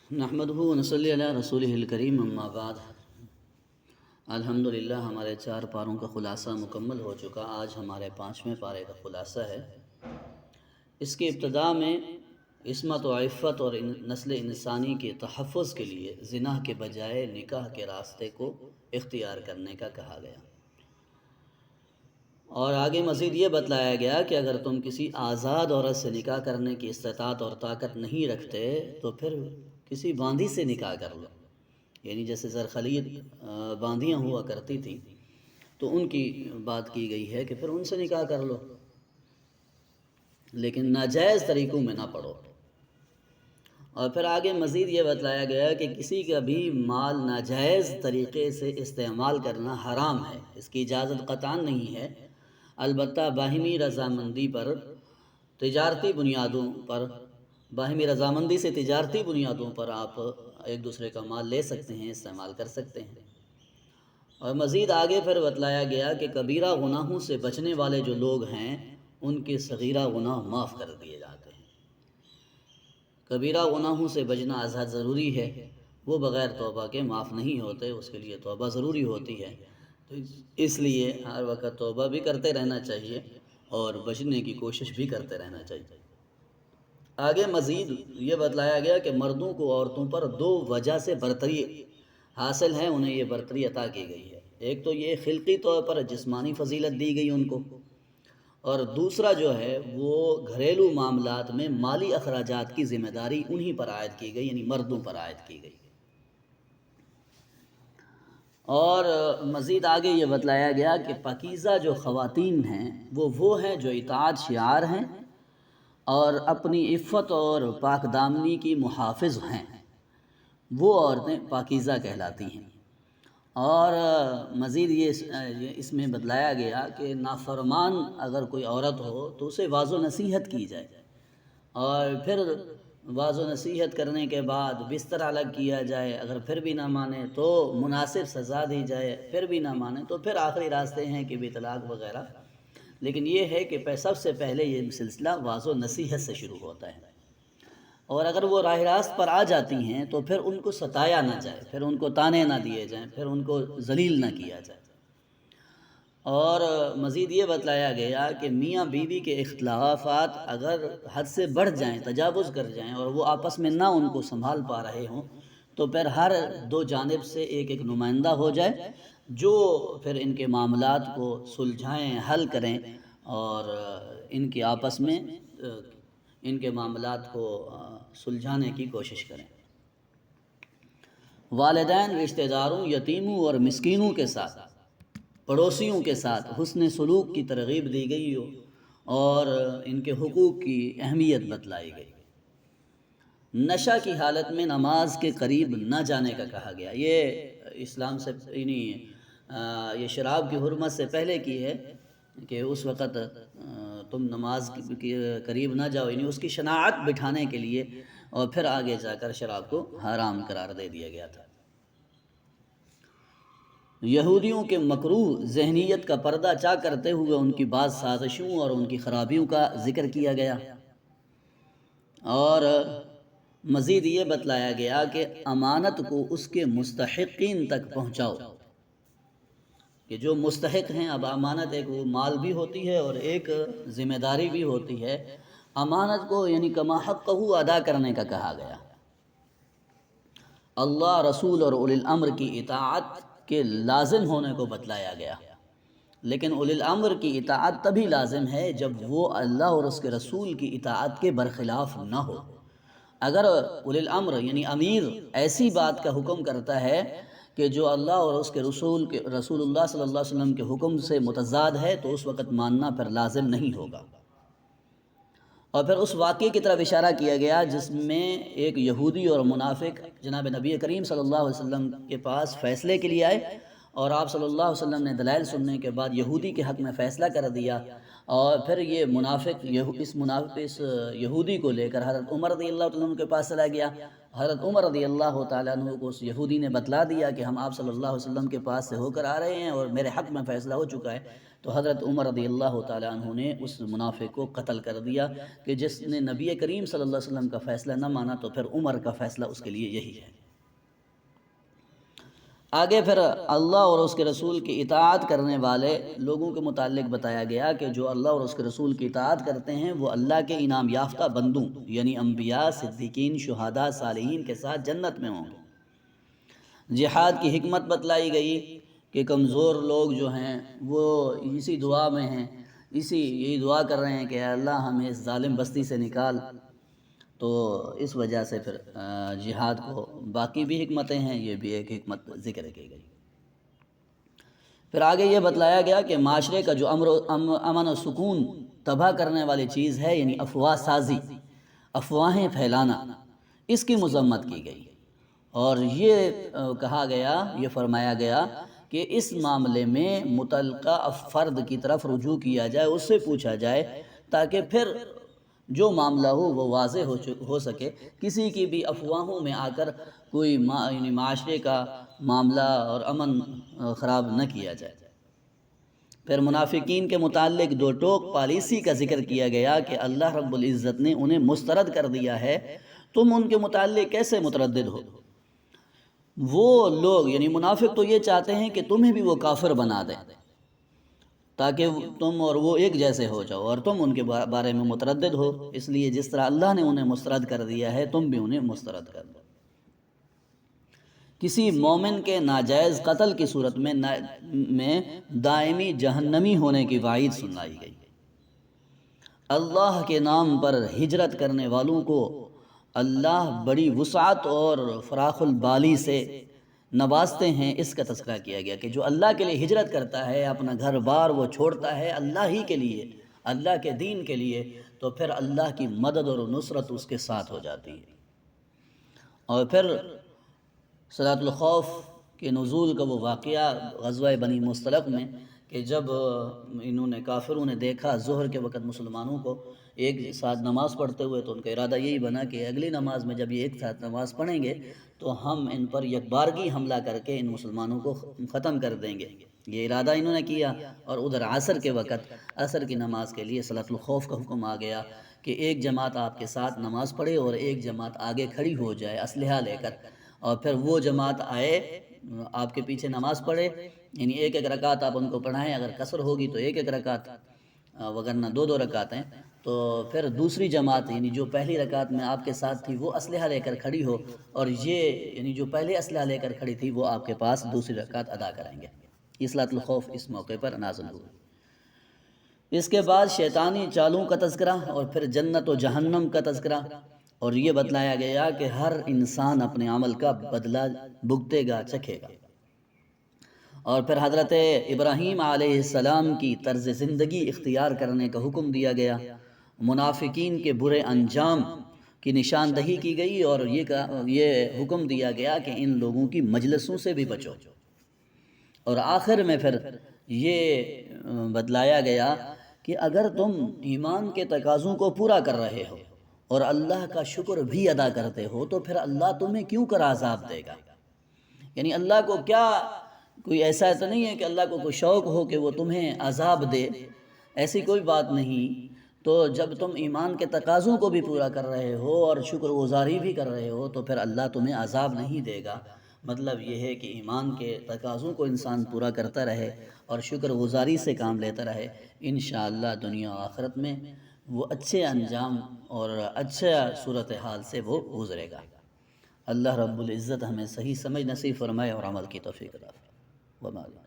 نحمدہ ونصلی علی رسولہ الکریم اما بعد۔ الحمدللہ ہمارے 4 پاروں کا خلاصہ مکمل ہو چکا۔ آج ہمارے 5ویں پارے کا خلاصہ ہے۔ اس کی ابتدا میں عصمت و عفت اور نسل انسانی کے تحفظ کے لیے زنا کے بجائے نکاح کے راستے کو اختیار کرنے کا کہا گیا، اور آگے مزید یہ بتلایا گیا کہ اگر تم کسی آزاد عورت سے نکاح کرنے کی استطاعت اور طاقت نہیں رکھتے تو پھر کسی باندھی سے نکاح کر لو، یعنی جیسے زرخلید باندھیاں ہوا کرتی تھیں تو ان کی بات کی گئی ہے کہ پھر ان سے نکاح کر لو، لیکن ناجائز طریقوں میں نہ پڑو۔ اور پھر آگے مزید یہ بتلایا گیا کہ کسی کا بھی مال ناجائز طریقے سے استعمال کرنا حرام ہے، اس کی اجازت قطعاً نہیں ہے، البتہ باہمی رضامندی پر تجارتی بنیادوں پر باہمی رضامندی سے تجارتی بنیادوں پر آپ ایک دوسرے کا مال لے سکتے ہیں، استعمال کر سکتے ہیں۔ اور مزید آگے پھر بتلایا گیا کہ کبیرہ گناہوں سے بچنے والے جو لوگ ہیں ان کے صغیرہ گناہ معاف کر دیے جاتے ہیں۔ کبیرہ گناہوں سے بچنا ازحد ضروری ہے، وہ بغیر توبہ کے معاف نہیں ہوتے، اس کے لیے توبہ ضروری ہوتی ہے، تو اس لیے ہر وقت توبہ بھی کرتے رہنا چاہیے اور بچنے کی کوشش بھی کرتے رہنا چاہیے۔ آگے مزید یہ بتلایا گیا کہ مردوں کو عورتوں پر 2 وجہ سے برتری حاصل ہے، انہیں یہ برتری عطا کی گئی ہے۔ ایک تو یہ خلقی طور پر جسمانی فضیلت دی گئی ان کو، اور دوسرا جو ہے وہ گھریلو معاملات میں مالی اخراجات کی ذمہ داری انہی پر عائد کی گئی، یعنی مردوں پر عائد کی گئی۔ اور مزید آگے یہ بتلایا گیا کہ پاکیزہ جو خواتین ہیں وہ ہیں جو اطاعت شعار ہیں اور اپنی عفت اور پاک دامنی کی محافظ ہیں، وہ عورتیں پاکیزہ کہلاتی ہیں۔ اور مزید یہ اس میں بتلایا گیا کہ نافرمان اگر کوئی عورت ہو تو اسے واعظ و نصیحت کی جائے، اور پھر واعظ و نصیحت کرنے کے بعد بستر الگ کیا جائے، اگر پھر بھی نہ مانے تو مناسب سزا دی جائے، پھر بھی نہ مانے تو پھر آخری راستے ہیں کہ طلاق وغیرہ، لیکن یہ ہے کہ سب سے پہلے یہ سلسلہ واعظ و نصیحت سے شروع ہوتا ہے، اور اگر وہ راہ راست پر آ جاتی ہیں تو پھر ان کو ستایا نہ جائے، پھر ان کو طعنے نہ دیے جائیں، پھر ان کو ذلیل نہ کیا جائے۔ اور مزید یہ بتلایا گیا کہ میاں بیوی کے اختلافات اگر حد سے بڑھ جائیں، تجاوز کر جائیں، اور وہ آپس میں نہ ان کو سنبھال پا رہے ہوں تو پھر ہر 2 جانب سے ایک نمائندہ ہو جائے جو پھر ان کے معاملات کو سلجھائیں، حل کریں، اور ان کے آپس میں ان کے معاملات کو سلجھانے کی کوشش کریں۔ والدین، رشتہ داروں، یتیموں اور مسکینوں کے ساتھ، پڑوسیوں کے ساتھ حسن سلوک کی ترغیب دی گئی ہو اور ان کے حقوق کی اہمیت بتلائی گئی۔ نشہ کی حالت میں نماز کے قریب نہ جانے کا کہا گیا، یہ اسلام سے یہ شراب کی حرمت سے پہلے کی ہے کہ اس وقت تم نماز کے قریب نہ جاؤ، یعنی اس کی شناعت بٹھانے کے لیے، اور پھر آگے جا کر شراب کو حرام قرار دے دیا گیا تھا۔ یہودیوں کے مکروہ ذہنیت کا پردہ چاک کرتے ہوئے ان کی بعض سازشوں اور ان کی خرابیوں کا ذکر کیا گیا، اور مزید یہ بتلایا گیا کہ امانت کو اس کے مستحقین تک پہنچاؤ، کہ جو مستحق ہیں، اب امانت ایک وہ مال بھی ہوتی ہے اور ایک ذمہ داری بھی ہوتی ہے، امانت کو یعنی کما حقہ ادا کرنے کا کہا گیا۔ اللہ، رسول اور اولی الامر کی اطاعت کے لازم ہونے کو بتلایا گیا، لیکن اولی الامر کی اطاعت تبھی لازم ہے جب وہ اللہ اور اس کے رسول کی اطاعت کے برخلاف نہ ہو۔ اگر اولی الامر یعنی امیر ایسی بات کا حکم کرتا ہے کہ جو اللہ اور اس کے رسول اللہ صلی اللہ علیہ وسلم کے حکم سے متضاد ہے تو اس وقت ماننا پھر لازم نہیں ہوگا۔ اور پھر اس واقعے کی طرف اشارہ کیا گیا جس میں ایک یہودی اور منافق جناب نبی کریم صلی اللہ علیہ وسلم کے پاس فیصلے کے لیے آئے، اور آپ صلی اللہ علیہ وسلم نے دلائل سننے کے بعد یہودی کے حق میں فیصلہ کر دیا، اور پھر یہ منافق اس یہودی کو لے کر حضرت عمر رضی اللہ تعالیٰ عنہ کے پاس چلا گیا. حضرت عمر رضی اللہ تعالیٰ عنہ کو اس یہودی نے بتلا دیا کہ ہم آپ صلی اللہ علیہ وسلم کے پاس سے ہو کر آ رہے ہیں اور میرے حق میں فیصلہ ہو چکا ہے. تو حضرت عمر رضی اللہ تعالیٰ عنہ نے اس منافق کو قتل کر دیا کہ جس نے نبی کریم صلی اللہ علیہ وسلم کا فیصلہ نہ مانا تو پھر عمر کا فیصلہ اس کے لیے یہی ہے. آگے پھر اللہ اور اس کے رسول کی اطاعت کرنے والے لوگوں کے متعلق بتایا گیا کہ جو اللہ اور اس کے رسول کی اطاعت کرتے ہیں وہ اللہ کے انعام یافتہ بندوں یعنی انبیاء، صدیقین، شہداء، صالحین کے ساتھ جنت میں ہوں گے. جہاد کی حکمت بتلائی گئی کہ کمزور لوگ جو ہیں وہ اسی دعا میں ہیں، یہی دعا کر رہے ہیں کہ اے اللہ ہمیں اس ظالم بستی سے نکال. تو اس وجہ سے پھر جہاد کو باقی بھی حکمتیں ہیں، یہ بھی ایک حکمت ذکر کی گئی. پھر آگے یہ بتلایا گیا کہ معاشرے کا جو امن و سکون تباہ کرنے والی چیز ہے یعنی افواہ سازی، افواہیں پھیلانا، اس کی مذمت کی گئی. اور یہ کہا گیا، یہ فرمایا گیا کہ اس معاملے میں متعلقہ فرد کی طرف رجوع کیا جائے، اس سے پوچھا جائے تاکہ پھر جو معاملہ ہو وہ واضح ہو سکے. کسی کی بھی افواہوں میں آ کر کوئی یعنی معاشرے کا معاملہ اور امن خراب نہ کیا جائے. پھر منافقین کے متعلق دو ٹوک پالیسی کا ذکر کیا گیا کہ اللہ رب العزت نے انہیں مسترد کر دیا ہے، تم ان کے متعلق کیسے متردد ہو؟ وہ لوگ یعنی منافق تو یہ چاہتے ہیں کہ تمہیں بھی وہ کافر بنا دیں تاکہ تم اور وہ ایک جیسے ہو جاؤ اور تم ان کے بارے میں متردد ہو. اس لیے جس طرح اللہ نے انہیں مسترد کر دیا ہے تم بھی انہیں مسترد کر دو. کسی مومن کے ناجائز قتل کی صورت میں دائمی جہنمی ہونے کی وعید سنائی گئی. اللہ کے نام پر ہجرت کرنے والوں کو اللہ بڑی وسعت اور فراخ البالی سے نوازتے ہیں، اس کا تذکرہ کیا گیا کہ جو اللہ کے لیے ہجرت کرتا ہے، اپنا گھر بار وہ چھوڑتا ہے اللہ ہی کے لیے، اللہ کے دین کے لیے، تو پھر اللہ کی مدد اور نصرت اس کے ساتھ ہو جاتی ہے. اور پھر صلاۃ الخوف کے نزول کا وہ واقعہ غزوہ بنی مصطلق میں کہ جب کافروں نے دیکھا ظہر کے وقت مسلمانوں کو ایک ساتھ نماز پڑھتے ہوئے تو ان کا ارادہ یہی بنا کہ اگلی نماز میں جب یہ ایک ساتھ نماز پڑھیں گے تو ہم ان پر یکبارگی حملہ کر کے ان مسلمانوں کو ختم کر دیں گے. یہ ارادہ انہوں نے کیا اور ادھر عصر کے وقت عصر کی نماز کے لیے صلاۃ الخوف کا حکم آ گیا کہ ایک جماعت آپ کے ساتھ نماز پڑھے اور ایک جماعت آگے کھڑی ہو جائے اسلحہ لے کر، اور پھر وہ جماعت آئے آپ کے پیچھے نماز پڑھے، یعنی ایک ایک رکعت آپ ان کو پڑھائیں، اگر قصر ہوگی تو ایک ایک رکعت وگرنہ دو دو رکعتیں. تو پھر دوسری جماعت یعنی جو پہلی رکعت میں آپ کے ساتھ تھی وہ اسلحہ لے کر کھڑی ہو، اور یہ یعنی جو پہلے اسلحہ لے کر کھڑی تھی وہ آپ کے پاس دوسری رکعت ادا کریں گے. صلاۃ الخوف اس موقع پر نازل ہوئی. اس کے بعد شیطانی چالوں کا تذکرہ اور پھر جنت و جہنم کا تذکرہ، اور یہ بتلایا گیا کہ ہر انسان اپنے عمل کا بدلہ بھگتے گا، چکھے گا. اور پھر حضرت ابراہیم علیہ السلام کی طرز زندگی اختیار کرنے کا حکم دیا گیا. منافقین کے برے انجام کی نشاندہی کی گئی اور یہ حکم دیا گیا کہ ان لوگوں کی مجلسوں سے بھی بچو. اور آخر میں پھر یہ بتلایا گیا کہ اگر تم ایمان کے تقاضوں کو پورا کر رہے ہو اور اللہ کا شکر بھی ادا کرتے ہو تو پھر اللہ تمہیں کیوں کر عذاب دے گا؟ یعنی اللہ کو کیا کوئی ایسا تو نہیں ہے کہ اللہ کو کوئی شوق ہو کہ وہ تمہیں عذاب دے، ایسی کوئی بات نہیں. تو جب تم ایمان کے تقاضوں کو بھی پورا کر رہے ہو اور شکر گزاری بھی کر رہے ہو تو پھر اللہ تمہیں عذاب نہیں دے گا. مطلب یہ ہے کہ ایمان کے تقاضوں کو انسان پورا کرتا رہے اور شکر گزاری سے کام لیتا رہے، انشاءاللہ دنیا و آخرت میں وہ اچھے انجام اور اچھا صورتحال سے وہ گزرے گا. اللہ رب العزت ہمیں صحیح سمجھ نصیب فرمائے اور عمل کی توفیق عطا فرمائے.